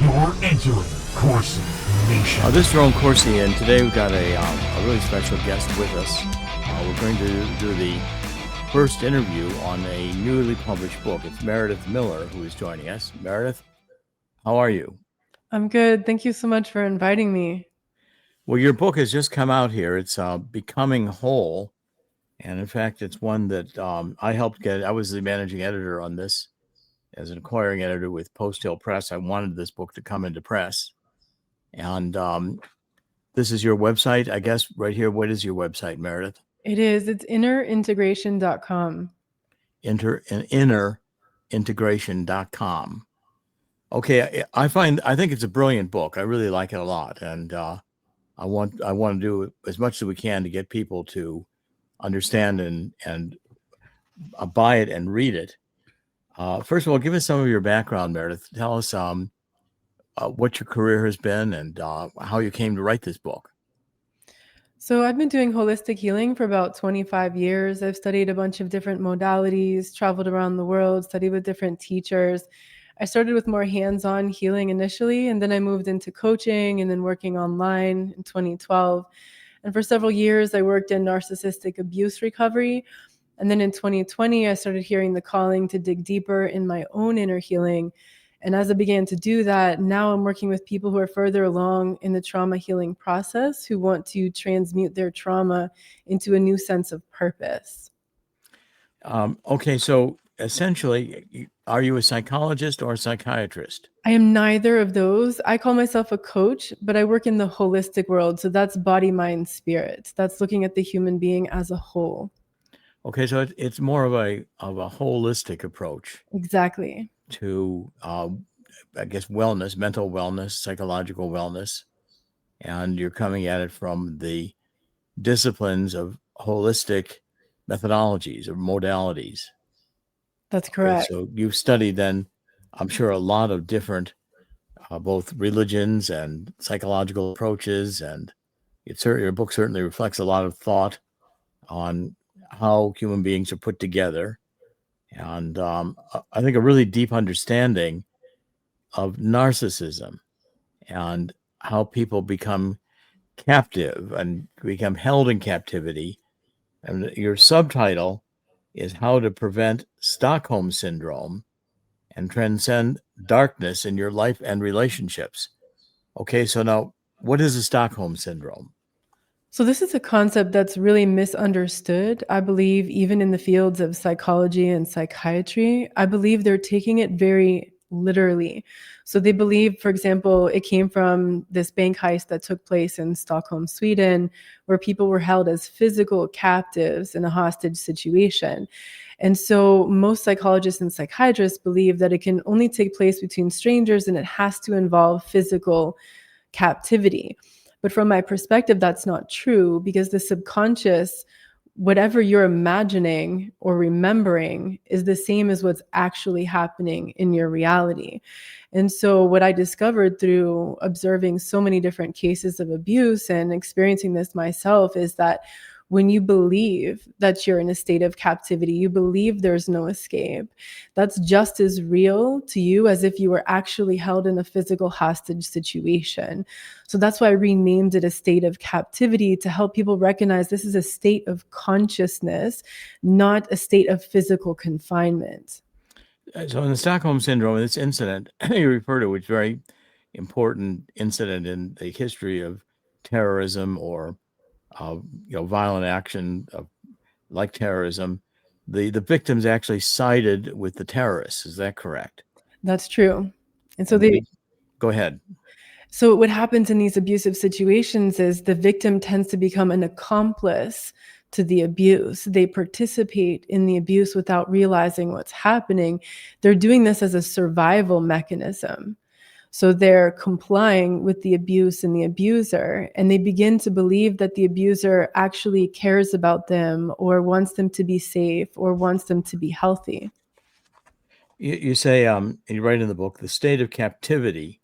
You're entering Corsi Nation. This is Jerome Corsi, and today we've got a really special guest with us. We're going to do the first interview on a newly published book. It's Meredith Miller who is joining us. Meredith, how are you? I'm good. Thank you so much for inviting me. Well, your book has just come out here. It's Becoming Whole. And in fact, it's one that I helped get. I was the managing editor on this as an acquiring editor with Post Hill Press. I wanted this book to come into press. And this is your website, I guess, right here. What is your website, Meredith? It is. It's innerintegration.com. Innerintegration.com. Okay, I think it's a brilliant book. I really like it a lot, and I want to do as much as we can to get people to understand and buy it and read it. First of all, give us some of your background, Meredith. Tell us what your career has been and how you came to write this book. So I've been doing holistic healing for about 25 years. I've studied a bunch of different modalities, traveled around the world, studied with different teachers. I started with more hands-on healing initially, and then I moved into coaching and then working online in 2012. And for several years, I worked in narcissistic abuse recovery. And then in 2020, I started hearing the calling to dig deeper in my own inner healing. And as I began to do that, now I'm working with people who are further along in the trauma healing process, who want to transmute their trauma into a new sense of purpose. Okay, so essentially, are you a psychologist or a psychiatrist? I am neither of those. I call myself a coach, but I work in the holistic world. So that's body, mind, spirit. That's looking at the human being as a whole. Okay, so it's more of a holistic approach. Exactly. To, I guess, wellness, mental wellness, psychological wellness, and you're coming at it from the disciplines of holistic methodologies or modalities. That's correct. Okay, so you've studied then, I'm sure, a lot of different, both religions and psychological approaches, and your book certainly reflects a lot of thought on how human beings are put together. And I think a really deep understanding of narcissism and how people become captive and become held in captivity. And your subtitle is How to Prevent Stockholm Syndrome and Transcend Darkness in Your Life and Relationships. Okay, so now, what is the Stockholm Syndrome? So this is a concept that's really misunderstood, I believe, even in the fields of psychology and psychiatry. I believe they're taking it very literally. So they believe, for example, it came from this bank heist that took place in Stockholm, Sweden, where people were held as physical captives in a hostage situation. And so most psychologists and psychiatrists believe that it can only take place between strangers and it has to involve physical captivity. But from my perspective, that's not true, because the subconscious, whatever you're imagining or remembering, is the same as what's actually happening in your reality. And so what I discovered through observing so many different cases of abuse and experiencing this myself is that when you believe that you're in a state of captivity, you believe there's no escape, that's just as real to you as if you were actually held in a physical hostage situation. So that's why I renamed it a state of captivity, to help people recognize this is a state of consciousness, not a state of physical confinement. So in the Stockholm Syndrome, this incident you refer to, which is a very important incident in the history of terrorism or violent action like terrorism, the victims actually sided with the terrorists. Is that correct? That's true. And so go ahead. So what happens in these abusive situations is the victim tends to become an accomplice to the abuse. They participate in the abuse without realizing what's happening. They're doing this as a survival mechanism. So they're complying with the abuse and the abuser, and they begin to believe that the abuser actually cares about them or wants them to be safe or wants them to be healthy. You say, you write in the book, the state of captivity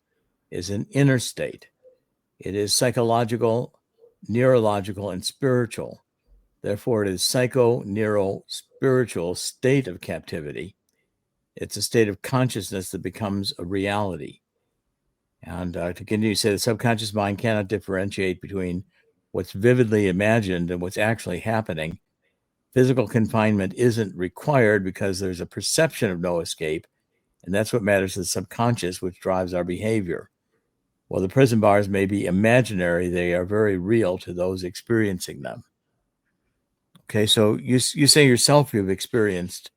is an inner state. It is psychological, neurological, and spiritual. Therefore, it is psycho-neuro-spiritual state of captivity. It's a state of consciousness that becomes a reality. And to continue to say, the subconscious mind cannot differentiate between what's vividly imagined and what's actually happening. Physical confinement isn't required because there's a perception of no escape, and that's what matters to the subconscious, which drives our behavior. While the prison bars may be imaginary, they are very real to those experiencing them. Okay, so you say yourself you've experienced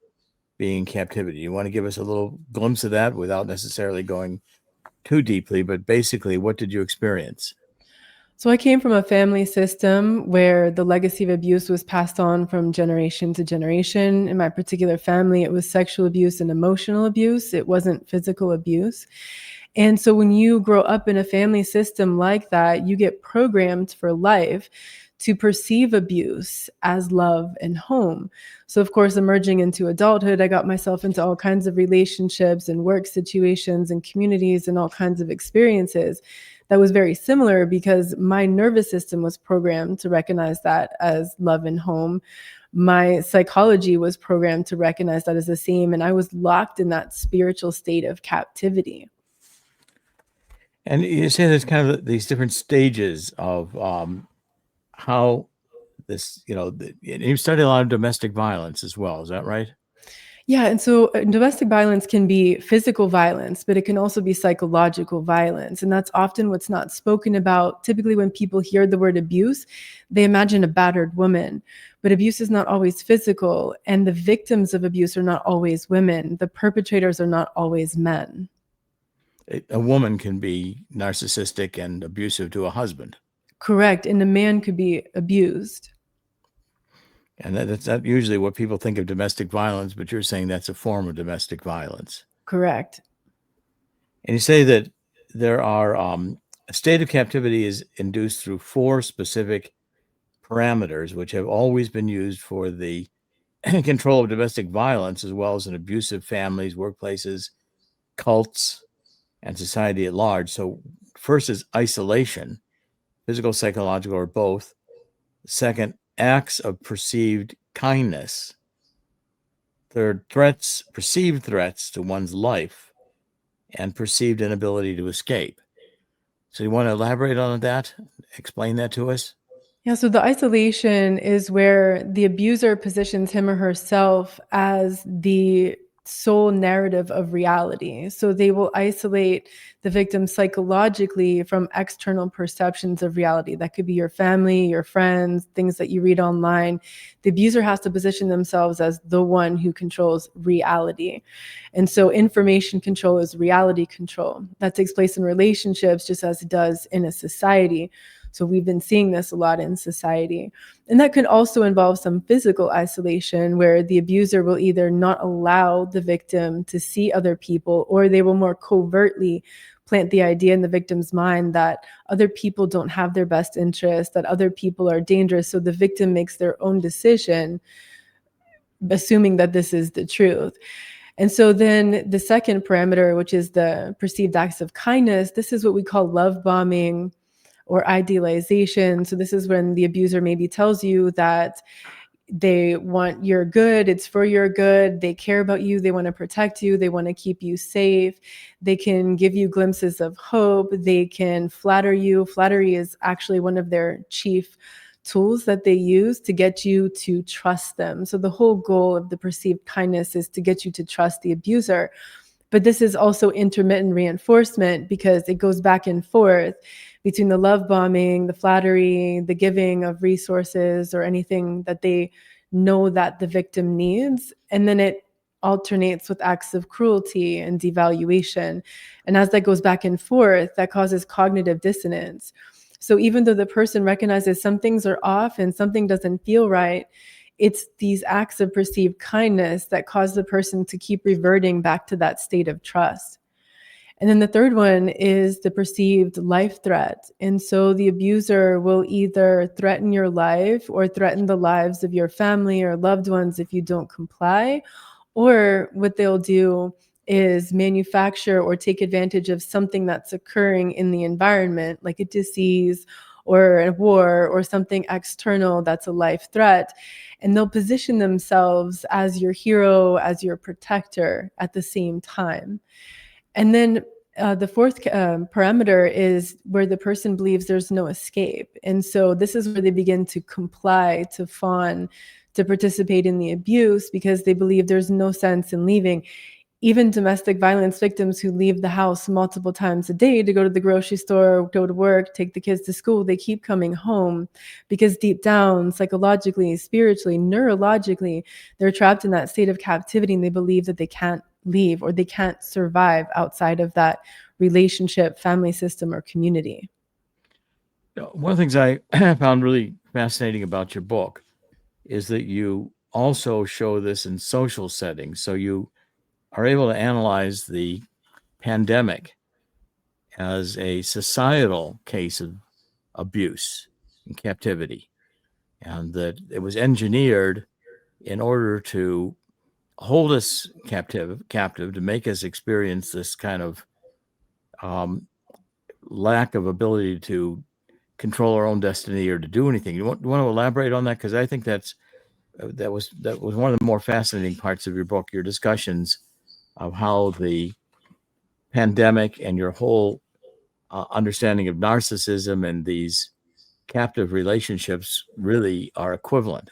being in captivity. You want to give us a little glimpse of that without necessarily going too deeply, but basically, what did you experience? So I came from a family system where the legacy of abuse was passed on from generation to generation. In my particular family, it was sexual abuse and emotional abuse. It wasn't physical abuse. And so when you grow up in a family system like that, you get programmed for life to perceive abuse as love and home. So, of course, emerging into adulthood, I got myself into all kinds of relationships and work situations and communities and all kinds of experiences that was very similar because my nervous system was programmed to recognize that as love and home. My psychology was programmed to recognize that as the same, and I was locked in that spiritual state of captivity. And you say there's kind of these different stages of how this, you study a lot of domestic violence as well. Is that right? Yeah, and so domestic violence can be physical violence, but it can also be psychological violence. And that's often what's not spoken about. Typically, when people hear the word abuse, they imagine a battered woman. But abuse is not always physical, and the victims of abuse are not always women. The perpetrators are not always men. A woman can be narcissistic and abusive to a husband. Correct. And a man could be abused. And that's not usually what people think of domestic violence, but you're saying that's a form of domestic violence. Correct. And you say that there are a state of captivity is induced through 4 specific parameters, which have always been used for the control of domestic violence, as well as in abusive families, workplaces, cults, and society at large. So first is isolation, physical, psychological, or both. Second, acts of perceived kindness. Third, perceived threats to one's life, and perceived inability to escape. So you want to elaborate on that? Explain that to us? Yeah, so the isolation is where the abuser positions him or herself as the sole narrative of reality. So they will isolate the victim psychologically from external perceptions of reality. That could be your family, your friends, things that you read online. The abuser has to position themselves as the one who controls reality. And so information control is reality control. That takes place in relationships just as it does in a society. So we've been seeing this a lot in society. And that could also involve some physical isolation where the abuser will either not allow the victim to see other people, or they will more covertly plant the idea in the victim's mind that other people don't have their best interest, that other people are dangerous. So the victim makes their own decision, assuming that this is the truth. And so then the second parameter, which is the perceived acts of kindness, this is what we call love bombing or idealization. So this is when the abuser maybe tells you that they want your good, it's for your good, they care about you, they want to protect you, they want to keep you safe, they can give you glimpses of hope, they can flatter you. Flattery is actually one of their chief tools that they use to get you to trust them. So the whole goal of the perceived kindness is to get you to trust the abuser. But this is also intermittent reinforcement because it goes back and forth between the love bombing, the flattery, the giving of resources or anything that they know that the victim needs. And then it alternates with acts of cruelty and devaluation. And as that goes back and forth, that causes cognitive dissonance. So even though the person recognizes some things are off and something doesn't feel right, it's these acts of perceived kindness that cause the person to keep reverting back to that state of trust. And then the third one is the perceived life threat. And so the abuser will either threaten your life or threaten the lives of your family or loved ones if you don't comply. Or what they'll do is manufacture or take advantage of something that's occurring in the environment, like a disease or a war or something external that's a life threat. And they'll position themselves as your hero, as your protector at the same time. And then the fourth parameter is where the person believes there's no escape. And so this is where they begin to comply, to fawn, to participate in the abuse because they believe there's no sense in leaving. Even domestic violence victims who leave the house multiple times a day to go to the grocery store, go to work, take the kids to school, they keep coming home because deep down, psychologically, spiritually, neurologically, they're trapped in that state of captivity and they believe that they can't leave or they can't survive outside of that relationship, family system, or community. One of the things I found really fascinating about your book is that you also show this in social settings. So you are able to analyze the pandemic as a societal case of abuse and captivity, and that it was engineered in order to hold us captive, to make us experience this kind of lack of ability to control our own destiny or to do anything. You want to elaborate on that? Because I think that was one of the more fascinating parts of your book, your discussions of how the pandemic and your whole understanding of narcissism and these captive relationships really are equivalent.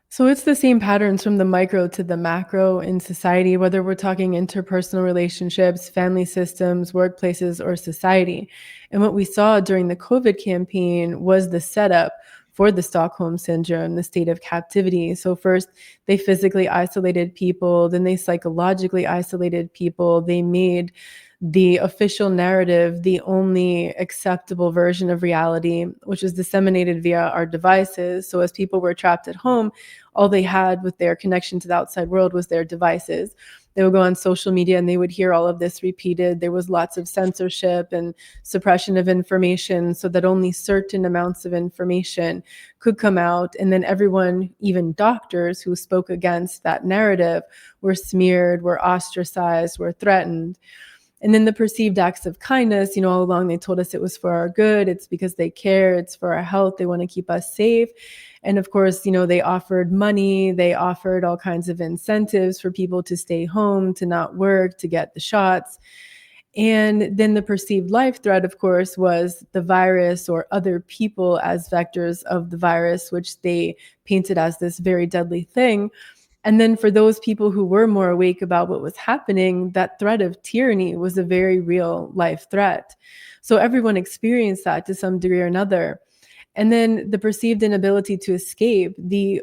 So it's the same patterns from the micro to the macro in society, whether we're talking interpersonal relationships, family systems, workplaces, or society. And what we saw during the COVID campaign was the setup for the Stockholm Syndrome, the state of captivity. So first, they physically isolated people, then they psychologically isolated people. They made the official narrative the only acceptable version of reality, which is disseminated via our devices. So as people were trapped at home, all they had with their connection to the outside world was their devices. They would go on social media and they would hear all of this repeated. There was lots of censorship and suppression of information so that only certain amounts of information could come out. And then everyone, even doctors who spoke against that narrative, were smeared, were ostracized, were threatened. And then the perceived acts of kindness, all along they told us it was for our good. It's because they care. It's for our health. They want to keep us safe. And of course, they offered money. They offered all kinds of incentives for people to stay home, to not work, to get the shots. And then the perceived life threat, of course, was the virus or other people as vectors of the virus, which they painted as this very deadly thing. And then for those people who were more awake about what was happening, that threat of tyranny was a very real life threat. So everyone experienced that to some degree or another. And then the perceived inability to escape, they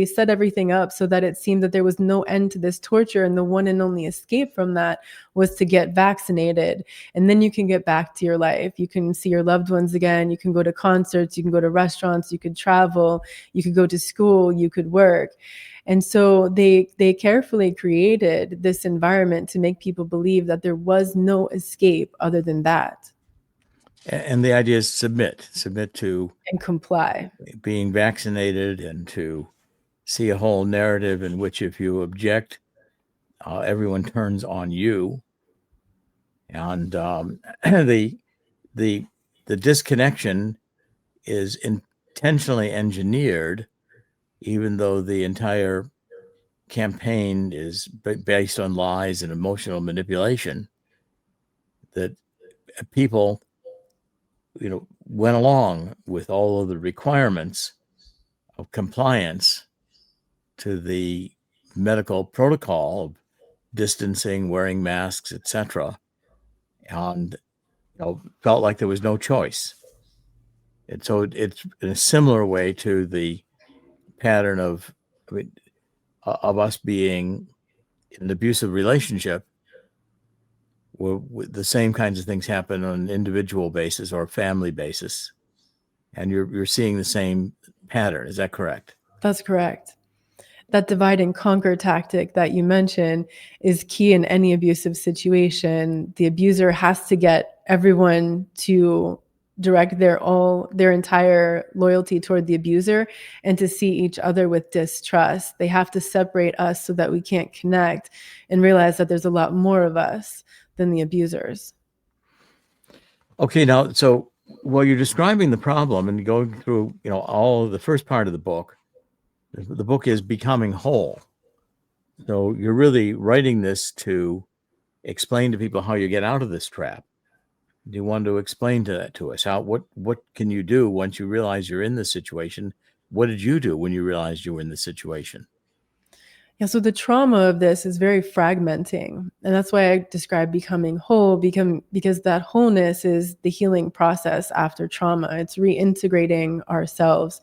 set everything up so that it seemed that there was no end to this torture. And the one and only escape from that was to get vaccinated. And then you can get back to your life. You can see your loved ones again. You can go to concerts. You can go to restaurants. You could travel. You could go to school. You could work. And so they carefully created this environment to make people believe that there was no escape other than that. And the idea is submit to and comply, being vaccinated, and to see a whole narrative in which if you object, everyone turns on you. And the disconnection is intentionally engineered, even though the entire campaign is based on lies and emotional manipulation, that people went along with all of the requirements of compliance to the medical protocol of distancing, wearing masks, etc., and felt like there was no choice. And so it's in a similar way to the pattern of us being in an abusive relationship, where the same kinds of things happen on an individual basis or a family basis, and you're seeing the same pattern. Is that correct? That's correct. That divide and conquer tactic that you mentioned is key in any abusive situation. The abuser has to get everyone to direct their entire loyalty toward the abuser and to see each other with distrust. They have to separate us so that we can't connect and realize that there's a lot more of us than the abusers. Okay, now, so while you're describing the problem and going through, all of the first part of the book is Becoming Whole. So you're really writing this to explain to people how you get out of this trap? Do you want to explain that to us? What can you do once you realize you're in this situation? What did you do when you realized you were in this situation? Yeah, so the trauma of this is very fragmenting. And that's why I describe becoming whole, because that wholeness is the healing process after trauma. It's reintegrating ourselves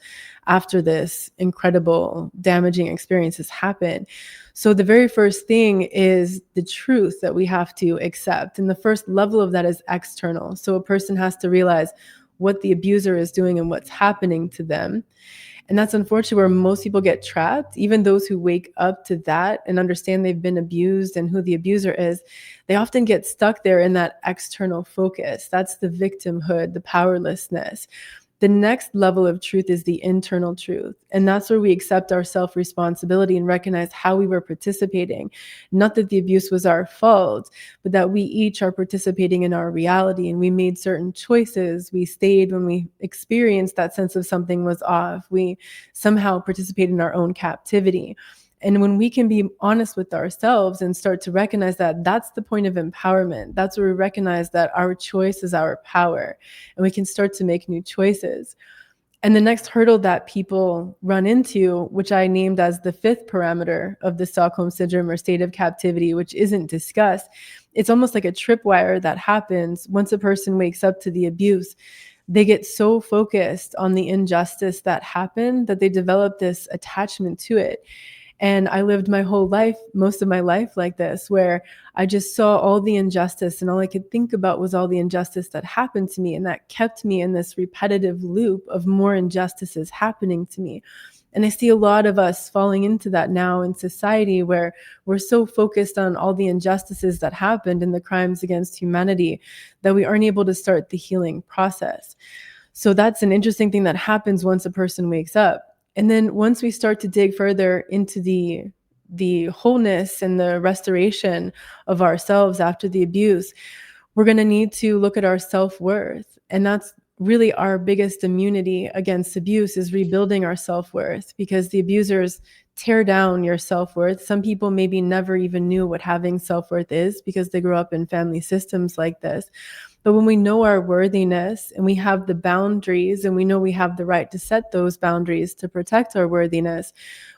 after this incredible damaging experience has happened. So the very first thing is the truth that we have to accept. And the first level of that is external. So a person has to realize what the abuser is doing and what's happening to them. And that's unfortunately where most people get trapped. Even those who wake up to that and understand they've been abused and who the abuser is, they often get stuck there in that external focus. That's the victimhood, the powerlessness. The next level of truth is the internal truth. And that's where we accept our self-responsibility and recognize how we were participating. Not that the abuse was our fault, but that we each are participating in our reality and we made certain choices. We stayed when we experienced that sense of something was off. We somehow participated in our own captivity. And when we can be honest with ourselves and start to recognize that, that's the point of empowerment. That's where we recognize that our choice is our power and we can start to make new choices. And the next hurdle that people run into, which I named as the fifth parameter of the Stockholm Syndrome or state of captivity, which isn't discussed, it's almost like a tripwire that happens once a person wakes up to the abuse. They get so focused on the injustice that happened that they develop this attachment to it. And I lived my whole life, most of my life like this, where I just saw all the injustice and all I could think about was all the injustice that happened to me. And that kept me in this repetitive loop of more injustices happening to me. And I see a lot of us falling into that now in society where we're so focused on all the injustices that happened and the crimes against humanity that we aren't able to start the healing process. So that's an interesting thing that happens once a person wakes up. And then once we start to dig further into the wholeness and the restoration of ourselves after the abuse, we're going to need to look at our self-worth. And that's really our biggest immunity against abuse, is rebuilding our self-worth, because the abusers tear down your self-worth. Some people maybe never even knew what having self-worth is because they grew up in family systems like this. But when we know our worthiness and we have the boundaries and we know we have the right to set those boundaries to protect our worthiness,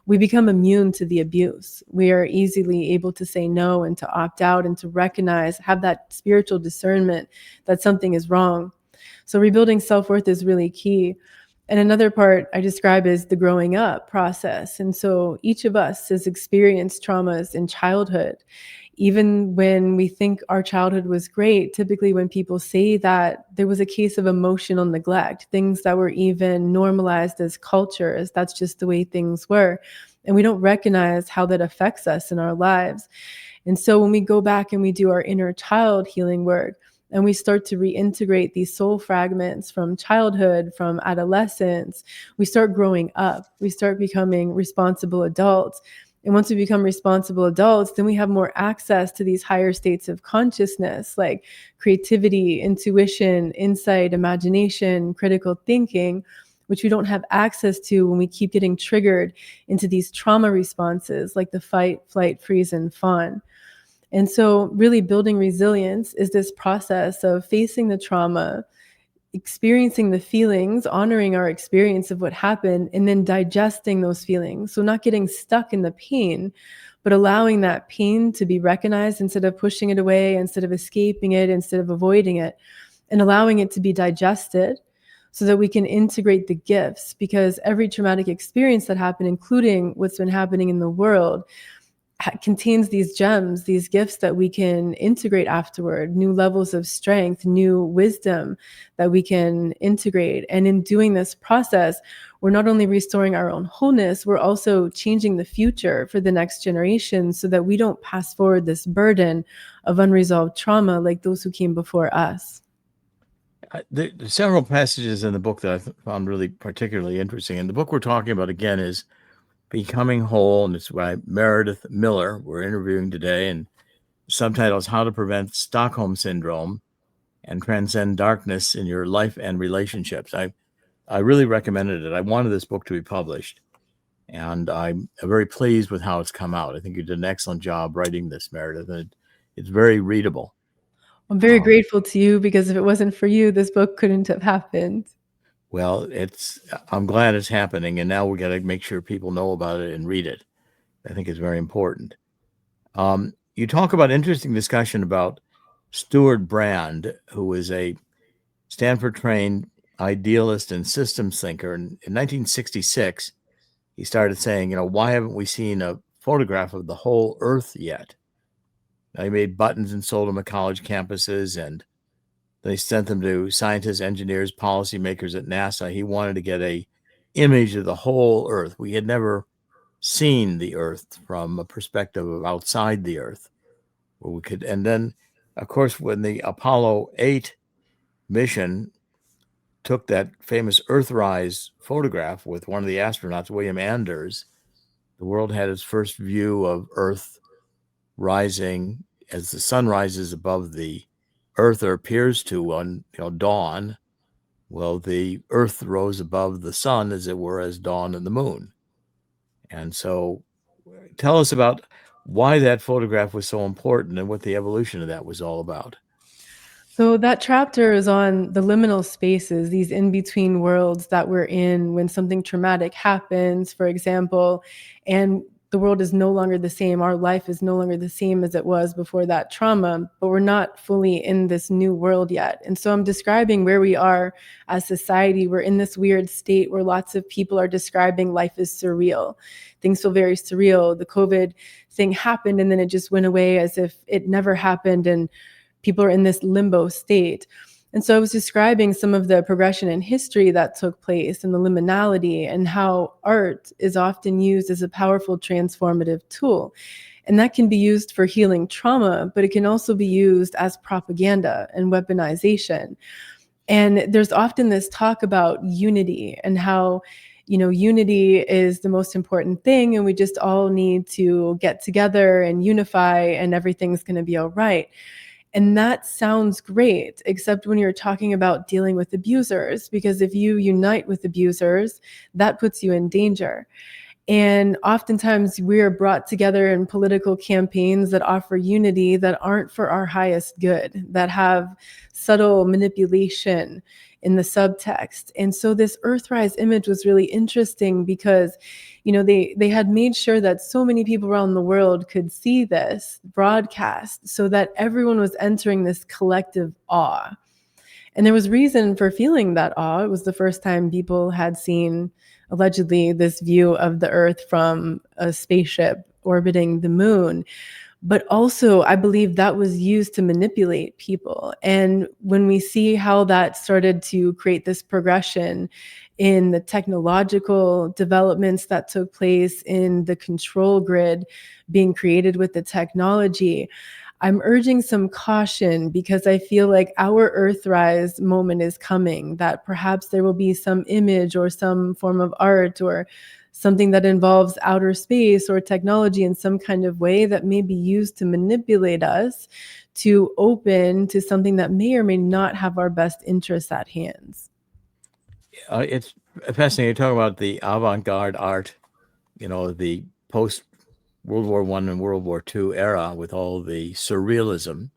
we become immune to the abuse. We are easily able to say no and to opt out and to recognize, have that spiritual discernment that something is wrong. So rebuilding self-worth is really key. And another part I describe is the growing up process. And so each of us has experienced traumas in childhood. Even when we think our childhood was great, typically when people say that, there was a case of emotional neglect, things that were even normalized as culture, as that's just the way things were. And we don't recognize how that affects us in our lives. And so when we go back and we do our inner child healing work, and we start to reintegrate these soul fragments from childhood, from adolescence, we start growing up, we start becoming responsible adults. And once we become responsible adults, then we have more access to these higher states of consciousness, like creativity, intuition, insight, imagination, critical thinking, which we don't have access to when we keep getting triggered into these trauma responses, like the fight, flight, freeze, and fawn. And so really building resilience is this process of facing the trauma, experiencing the feelings, honoring our experience of what happened, and then digesting those feelings. So not getting stuck in the pain, but allowing that pain to be recognized instead of pushing it away, instead of escaping it, instead of avoiding it, and allowing it to be digested so that we can integrate the gifts. Because every traumatic experience that happened, including what's been happening in the world, contains these gems, these gifts that we can integrate afterward, new levels of strength, new wisdom that we can integrate. And in doing this process, we're not only restoring our own wholeness, we're also changing the future for the next generation so that we don't pass forward this burden of unresolved trauma like those who came before us. There's several passages in the book that I found really particularly interesting. And the book we're talking about, again, is Becoming Whole, and it's by Meredith Miller. We're interviewing today, and the subtitle is How to Prevent Stockholm Syndrome and Transcend Darkness in Your Life and Relationships. I really recommended it. I wanted this book to be published, and I'm very pleased with how it's come out. I think you did an excellent job writing this, Meredith, and It's very readable. I'm very grateful to you, because if it wasn't for you, this book couldn't have happened. Well, I'm glad it's happening, and now we got to make sure people know about it and read it. I think it's very important. You talk about interesting discussion about Stuart Brand, who is a Stanford-trained idealist and systems thinker. And in 1966, he started saying, why haven't we seen a photograph of the whole Earth yet? Now, he made buttons and sold them at college campuses, and they sent them to scientists, engineers, policymakers at NASA. He wanted to get a image of the whole Earth. We had never seen the Earth from a perspective of outside the Earth, where we could. And then, of course, when the Apollo 8 mission took that famous Earthrise photograph with one of the astronauts, William Anders, the world had its first view of Earth rising as the sun rises above the Earth, or appears to on dawn. Well, the Earth rose above the sun, as it were, as dawn and the moon. And so tell us about why that photograph was so important and what the evolution of that was all about. So that chapter is on the liminal spaces, these in-between worlds that we're in when something traumatic happens, for example, and the world is no longer the same. Our life is no longer the same as it was before that trauma, but we're not fully in this new world yet. And so I'm describing where we are as society. We're in this weird state where lots of people are describing life is surreal. Things feel very surreal. The COVID thing happened and then it just went away as if it never happened. And people are in this limbo state. And so I was describing some of the progression in history that took place and the liminality, and how art is often used as a powerful transformative tool. And that can be used for healing trauma, but it can also be used as propaganda and weaponization. And there's often this talk about unity and how, unity is the most important thing, and we just all need to get together and unify and everything's going to be all right. And that sounds great, except when you're talking about dealing with abusers, because if you unite with abusers, that puts you in danger. And oftentimes we are brought together in political campaigns that offer unity that aren't for our highest good, that have subtle manipulation in the subtext. And so this Earthrise image was really interesting because, they had made sure that so many people around the world could see this broadcast so that everyone was entering this collective awe. And there was reason for feeling that awe. It was the first time people had seen, allegedly, this view of the Earth from a spaceship orbiting the moon. But also, I believe that was used to manipulate people. And when we see how that started to create this progression in the technological developments that took place, in the control grid being created with the technology, I'm urging some caution, because I feel like our Earthrise moment is coming, that perhaps there will be some image or some form of art or something that involves outer space or technology in some kind of way that may be used to manipulate us to open to something that may or may not have our best interests at hands. It's fascinating. You talk about the avant-garde art, the post World War I and World War II era with all the surrealism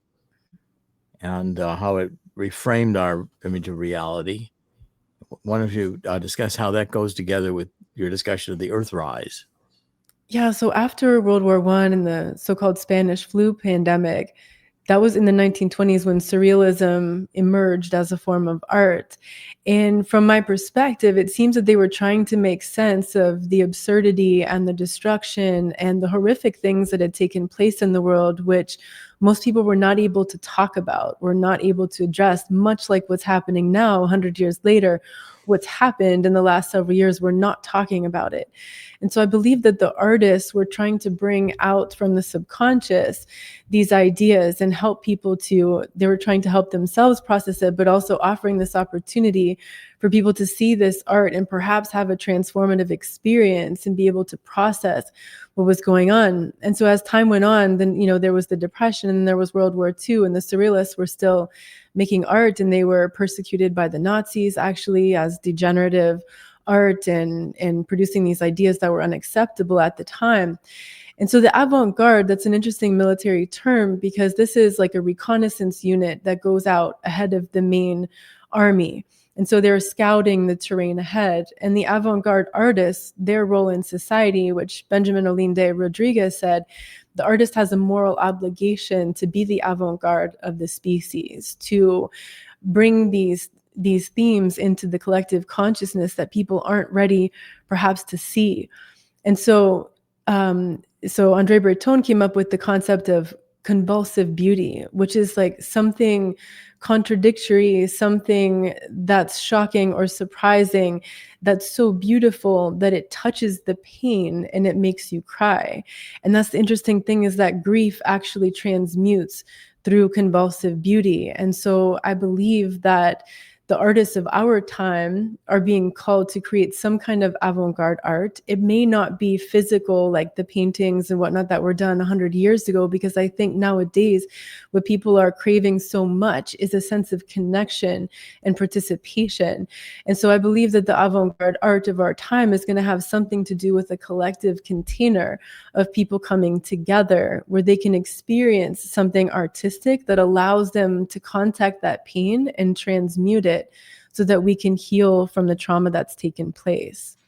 and how it reframed our image of reality. Why don't you discuss how that goes together with your discussion of the Earthrise? Yeah, so after World War I and the so-called Spanish flu pandemic, that was in the 1920s when surrealism emerged as a form of art. And from my perspective, it seems that they were trying to make sense of the absurdity and the destruction and the horrific things that had taken place in the world, which most people were not able to talk about, were not able to address, much like what's happening now, 100 years later. What's happened in the last several years, we're not talking about it. And so I believe that the artists were trying to bring out from the subconscious these ideas and help people they were trying to help themselves process it, but also offering this opportunity for people to see this art and perhaps have a transformative experience and be able to process what was going on. And so as time went on, then, there was the Depression and there was World War II, and the surrealists were still making art, and they were persecuted by the Nazis actually as degenerative art and producing these ideas that were unacceptable at the time. And so the avant-garde, that's an interesting military term because this is like a reconnaissance unit that goes out ahead of the main army. And so they're scouting the terrain ahead. And the avant-garde artists, their role in society, which Benjamin Olinde Rodriguez said, the artist has a moral obligation to be the avant-garde of the species, to bring these themes into the collective consciousness that people aren't ready perhaps to see. And so Andre Breton came up with the concept of convulsive beauty, which is like something contradictory, something that's shocking or surprising, that's so beautiful that it touches the pain and it makes you cry. And that's the interesting thing, is that grief actually transmutes through convulsive beauty. And so I believe that the artists of our time are being called to create some kind of avant-garde art. It may not be physical, like the paintings and whatnot that were done 100 years ago, because I think nowadays what people are craving so much is a sense of connection and participation. And so I believe that the avant-garde art of our time is going to have something to do with a collective container of people coming together where they can experience something artistic that allows them to contact that pain and transmute it, so that we can heal from the trauma that's taken place.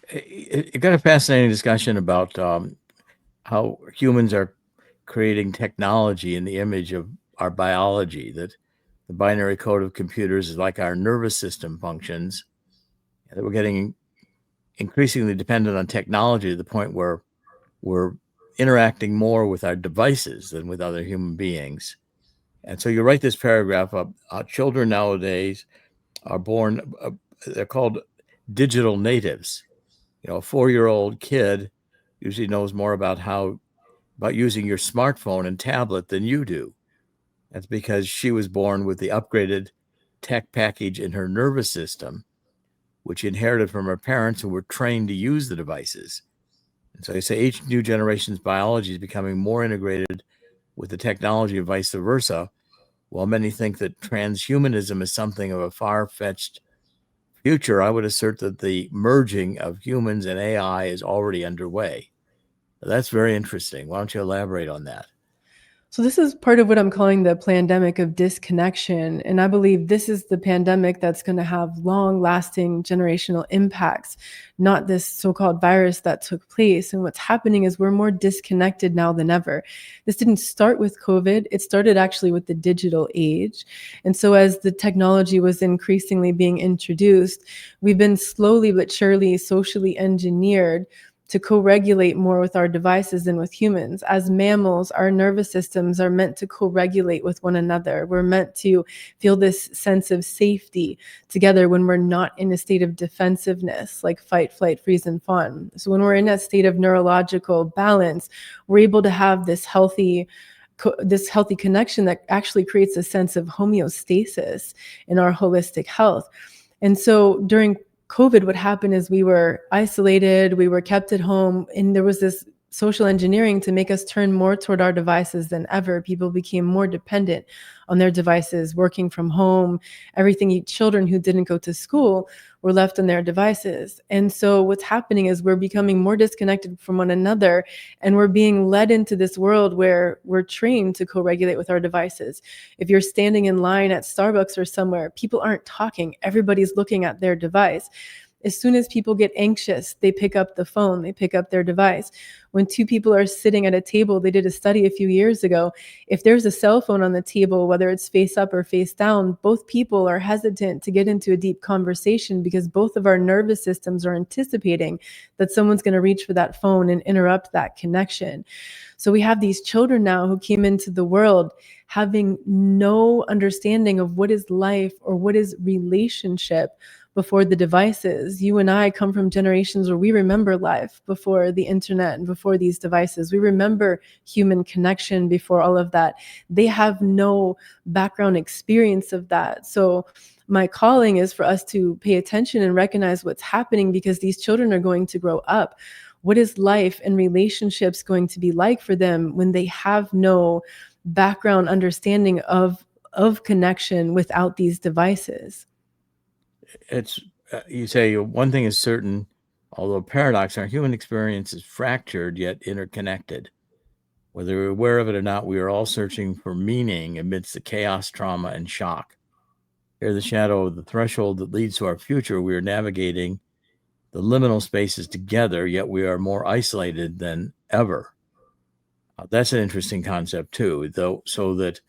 It got a fascinating discussion about how humans are creating technology in the image of our biology, that the binary code of computers is like our nervous system functions, and that we're getting increasingly dependent on technology to the point where we're interacting more with our devices than with other human beings. And so you write this paragraph up, children nowadays are born, they're called digital natives. You know, a 4-year-old kid usually knows more about using your smartphone and tablet than you do. That's because she was born with the upgraded tech package in her nervous system, which she inherited from her parents who were trained to use the devices. And so you say each new generation's biology is becoming more integrated with the technology and vice versa, while many think that transhumanism is something of a far-fetched future. I would assert that the merging of humans and AI is already underway. That's very interesting. Why don't you elaborate on that? So this is part of what I'm calling the pandemic of disconnection. And I believe this is the pandemic that's going to have long-lasting generational impacts, not this so-called virus that took place. And what's happening is we're more disconnected now than ever. This didn't start with COVID. It started actually with the digital age. And so as the technology was increasingly being introduced, we've been slowly but surely socially engineered to co-regulate more with our devices than with humans. As mammals, our nervous systems are meant to co-regulate with one another. We're meant to feel this sense of safety together when we're not in a state of defensiveness, like fight, flight, freeze, and fawn. So when we're in a state of neurological balance, we're able to have this healthy connection that actually creates a sense of homeostasis in our holistic health. And so during COVID, what happened is we were isolated, we were kept at home, and there was this social engineering to make us turn more toward our devices than ever. People became more dependent on their devices, working from home, everything. Children who didn't go to school were left on their devices. And so what's happening is we're becoming more disconnected from one another, and we're being led into this world where we're trained to co-regulate with our devices. If you're standing in line at Starbucks or somewhere, people aren't talking. Everybody's looking at their device. As soon as people get anxious, they pick up the phone, they pick up their device. When two people are sitting at a table, they did a study a few years ago. If there's a cell phone on the table, whether it's face up or face down, both people are hesitant to get into a deep conversation because both of our nervous systems are anticipating that someone's going to reach for that phone and interrupt that connection. So we have these children now who came into the world having no understanding of what is life or what is relationship before the devices. You and I come from generations where we remember life before the internet and before these devices. We remember human connection before all of that. They have no background experience of that. So my calling is for us to pay attention and recognize what's happening, because these children are going to grow up. What is life and relationships going to be like for them when they have no background understanding of connection without these devices? It's you say one thing is certain, Although a paradox, our human experience is fractured yet interconnected. Whether we're aware of it or not, we are all searching for meaning amidst the chaos, trauma, and shock. Here, the shadow of the threshold that leads to our future, we are navigating the liminal spaces together, yet we are more isolated than ever. That's an interesting concept too, though, so that,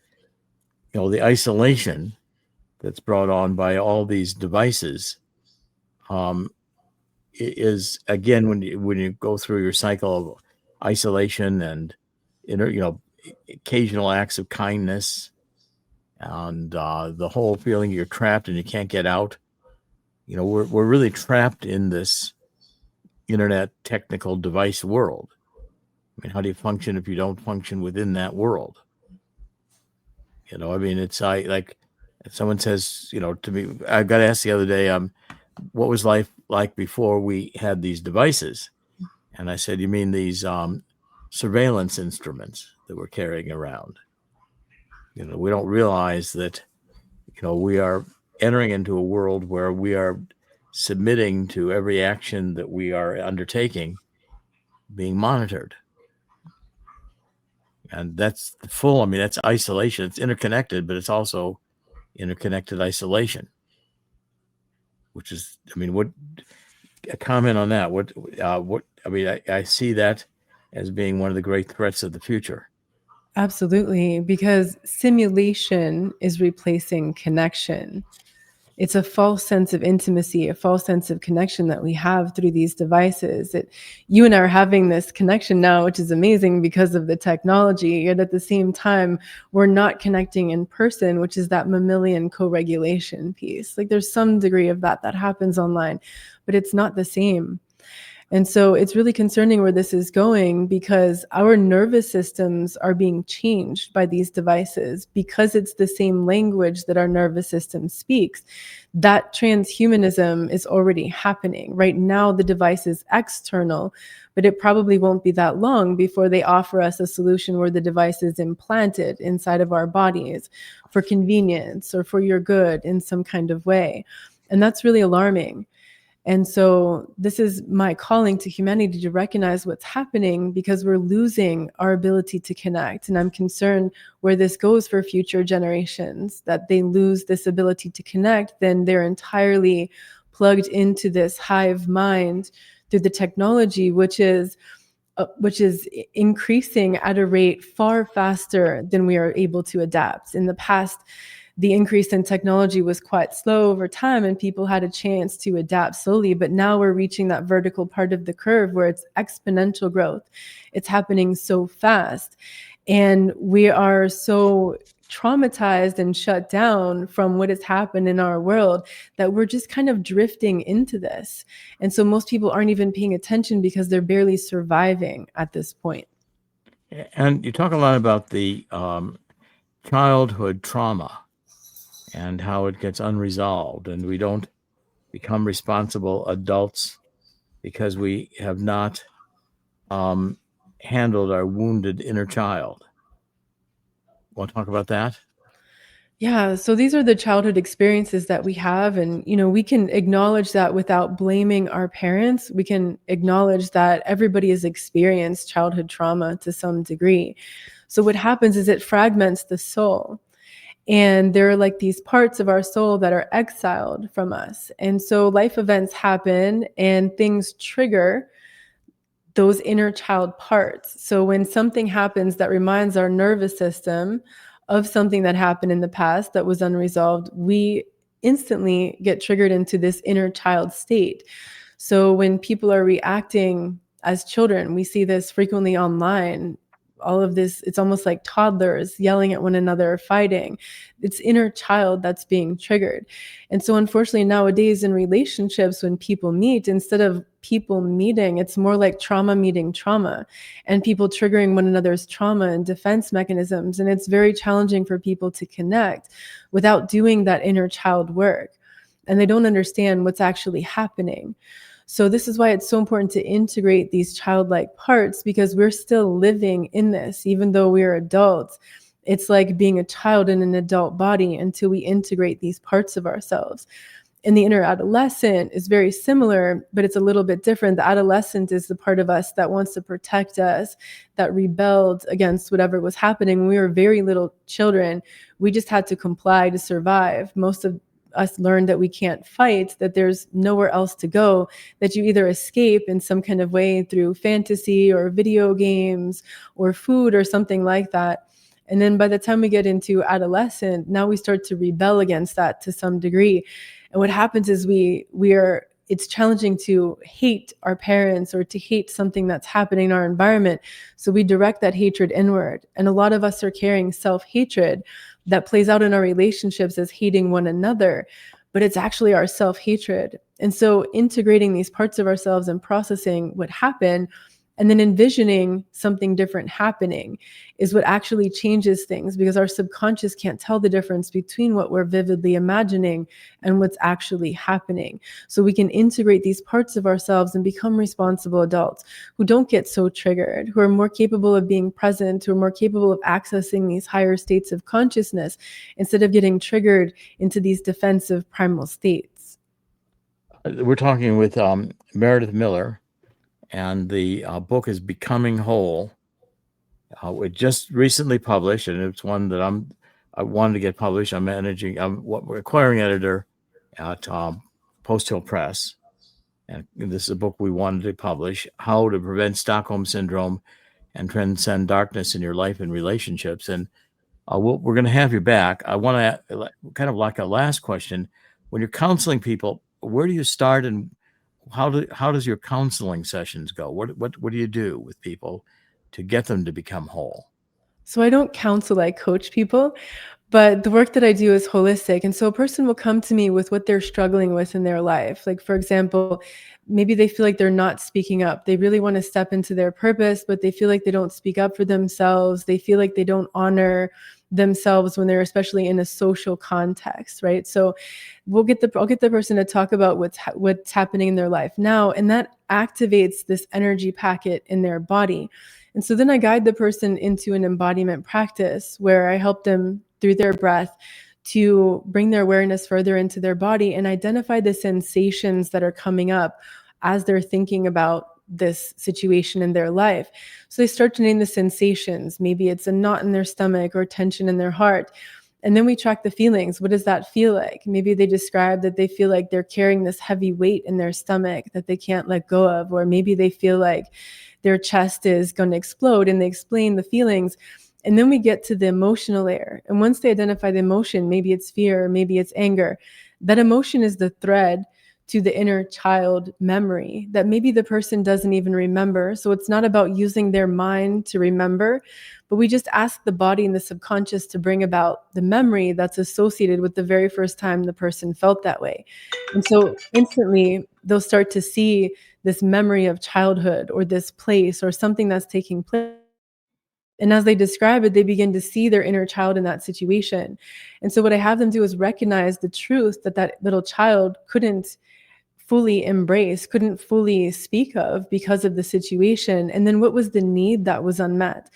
the isolation that's brought on by all these devices is, again, when you go through your cycle of isolation and occasional acts of kindness and the whole feeling you're trapped and you can't get out. We're really trapped in this internet technical device world. I mean, how do you function if you don't function within that world? It's like someone says, to me, I got asked the other day, what was life like before we had these devices? And I said, you mean these surveillance instruments that we're carrying around? We don't realize that, we are entering into a world where we are submitting to every action that we are undertaking being monitored. And that's that's isolation. It's interconnected, but it's also interconnected isolation, which is, what a comment on that? I see that as being one of the great threats of the future. Absolutely, because simulation is replacing connection. It's a false sense of intimacy, a false sense of connection that we have through these devices. You and I are having this connection now, which is amazing because of the technology. Yet at the same time, we're not connecting in person, which is that mammalian co-regulation piece. Like there's some degree of that happens online, but it's not the same. And so it's really concerning where this is going because our nervous systems are being changed by these devices because it's the same language that our nervous system speaks. That transhumanism is already happening. Right now, the device is external, but it probably won't be that long before they offer us a solution where the device is implanted inside of our bodies for convenience or for your good in some kind of way. And that's really alarming. And so this is my calling to humanity to recognize what's happening because we're losing our ability to connect. And I'm concerned where this goes for future generations, that they lose this ability to connect, then they're entirely plugged into this hive mind through the technology, which is increasing at a rate far faster than we are able to adapt. In the past, the increase in technology was quite slow over time and people had a chance to adapt slowly. But now we're reaching that vertical part of the curve where it's exponential growth. It's happening so fast. And we are so traumatized and shut down from what has happened in our world that we're just kind of drifting into this. And so most people aren't even paying attention because they're barely surviving at this point. And you talk a lot about the childhood trauma and how it gets unresolved, and we don't become responsible adults because we have not handled our wounded inner child. Want to talk about that? Yeah, so these are the childhood experiences that we have. And, we can acknowledge that without blaming our parents. We can acknowledge that everybody has experienced childhood trauma to some degree. So what happens is it fragments the soul. And there are like these parts of our soul that are exiled from us. And so life events happen and things trigger those inner child parts. So when something happens that reminds our nervous system of something that happened in the past that was unresolved, we instantly get triggered into this inner child state. So when people are reacting as children, we see this frequently online. All of this, it's almost like toddlers yelling at one another, fighting. It's inner child that's being triggered. And so unfortunately nowadays in relationships, when people meet, instead of people meeting, it's more like trauma meeting trauma and people triggering one another's trauma and defense mechanisms. And it's very challenging for people to connect without doing that inner child work. And they don't understand what's actually happening. So this is why it's so important to integrate these childlike parts, because we're still living in this, even though we're adults. It's like being a child in an adult body until we integrate these parts of ourselves. And the inner adolescent is very similar, but it's a little bit different. The adolescent is the part of us that wants to protect us, that rebelled against whatever was happening. When we were very little children, we just had to comply to survive. Most of us learned that we can't fight, that there's nowhere else to go, that you either escape in some kind of way through fantasy or video games or food or something like that. And then by the time we get into adolescent, now we start to rebel against that to some degree. And what happens is it's challenging to hate our parents or to hate something that's happening in our environment. So we direct that hatred inward. And a lot of us are carrying self-hatred that plays out in our relationships as hating one another, but it's actually our self-hatred. And so integrating these parts of ourselves and processing what happened and then envisioning something different happening is what actually changes things, because our subconscious can't tell the difference between what we're vividly imagining and what's actually happening. So we can integrate these parts of ourselves and become responsible adults who don't get so triggered, who are more capable of being present, who are more capable of accessing these higher states of consciousness instead of getting triggered into these defensive primal states. We're talking with Meredith Miller, and the book is Becoming Whole. It just recently published, and it's one that I wanted to get published. I'm acquiring editor at Post Hill Press, and this is a book we wanted to publish: How to Prevent Stockholm Syndrome and Transcend Darkness in Your Life and Relationships. And we're going to have you back. I want to kind of like a last question: when you're counseling people, where do you start, and how does your counseling sessions go? What do you do with people to get them to become whole? So I don't counsel, I coach people, but the work that I do is holistic. And so a person will come to me with what they're struggling with in their life. Like, for example, maybe they feel like they're not speaking up. They really want to step into their purpose, but they feel like they don't speak up for themselves. They feel like they don't honor themselves when they're especially in a social context, right? So I'll get the person to talk about what's happening in their life now, and that activates this energy packet in their body. And so then I guide the person into an embodiment practice where I help them through their breath to bring their awareness further into their body and identify the sensations that are coming up as they're thinking about this situation in their life. So they start to name the sensations. Maybe it's a knot in their stomach or tension in their heart. And then we track the feelings. What does that feel like? Maybe they describe that they feel like they're carrying this heavy weight in their stomach that they can't let go of. Or maybe they feel like their chest is going to explode, and they explain the feelings. And then we get to the emotional layer. And once they identify the emotion, maybe it's fear, maybe it's anger, that emotion is the thread to the inner child memory that maybe the person doesn't even remember. So it's not about using their mind to remember, but we just ask the body and the subconscious to bring about the memory that's associated with the very first time the person felt that way. And so instantly they'll start to see this memory of childhood or this place or something that's taking place. And as they describe it, they begin to see their inner child in that situation. And so what I have them do is recognize the truth that little child couldn't fully embrace, couldn't fully speak of because of the situation. And then what was the need that was unmet?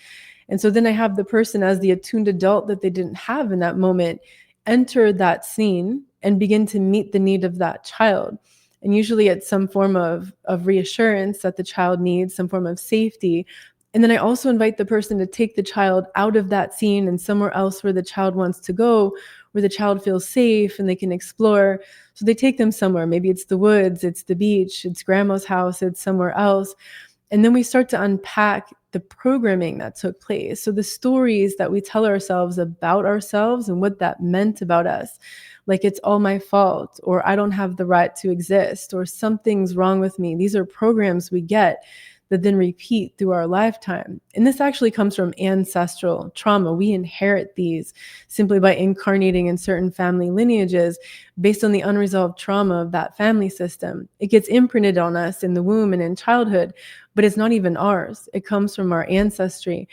And so then I have the person, as the attuned adult that they didn't have in that moment, enter that scene and begin to meet the need of that child. And usually it's some form of reassurance that the child needs, some form of safety. And then I also invite the person to take the child out of that scene and somewhere else where the child wants to go, where the child feels safe and they can explore. So they take them somewhere. Maybe it's the woods, it's the beach, it's grandma's house, it's somewhere else. And then we start to unpack the programming that took place. So the stories that we tell ourselves about ourselves and what that meant about us, like it's all my fault, or I don't have the right to exist, or something's wrong with me. These are programs we get that then repeat through our lifetime. And this actually comes from ancestral trauma. We inherit these simply by incarnating in certain family lineages based on the unresolved trauma of that family system. It gets imprinted on us in the womb and in childhood, but it's not even ours. It comes from our ancestry.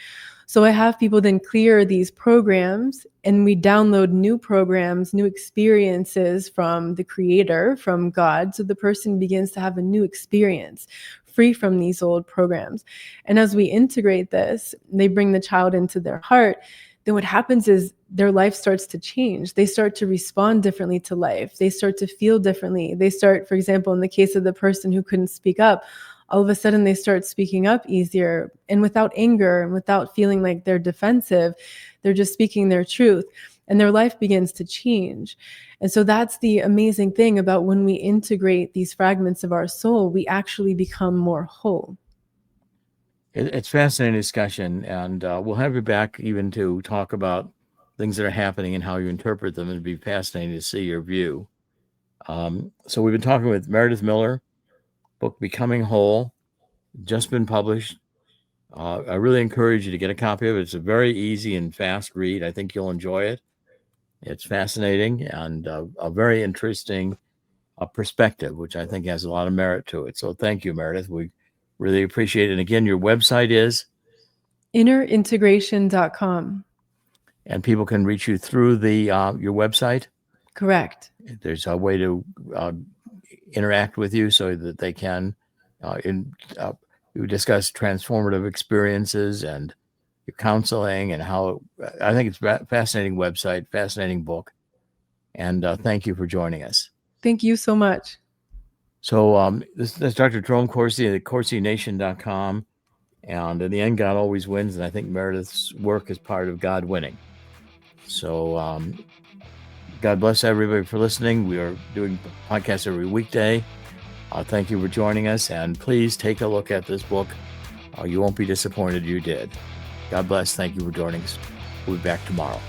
So I have people then clear these programs, and we download new programs, new experiences from the creator, from God. So the person begins to have a new experience free from these old programs. And as we integrate this, they bring the child into their heart. Then what happens is their life starts to change. They start to respond differently to life. They start to feel differently. They start, for example, in the case of the person who couldn't speak up, all of a sudden they start speaking up easier and without anger and without feeling like they're defensive. They're just speaking their truth, and their life begins to change. And so that's the amazing thing about when we integrate these fragments of our soul, we actually become more whole. It's fascinating discussion, and we'll have you back even to talk about things that are happening and how you interpret them. It'd be fascinating to see your view. So we've been talking with Meredith Miller, book Becoming Whole, just been published. I really encourage you to get a copy of it. It's a very easy and fast read. I think you'll enjoy it. It's fascinating and a very interesting perspective, which I think has a lot of merit to it. So thank you, Meredith. We really appreciate it. And again, your website is? Innerintegration.com. And people can reach you through your website? Correct. There's a way to interact with you so that they can you discuss transformative experiences and your counseling and how I think it's a fascinating website, fascinating book. And thank you for joining us. Thank you so much. So this is Dr. Jerome Corsi at CorsiNation.com. And in the end, God always wins. And I think Meredith's work is part of God winning. So God bless everybody for listening. We are doing podcasts every weekday. Thank you for joining us. And please take a look at this book. You won't be disappointed you did. God bless. Thank you for joining us. We'll be back tomorrow.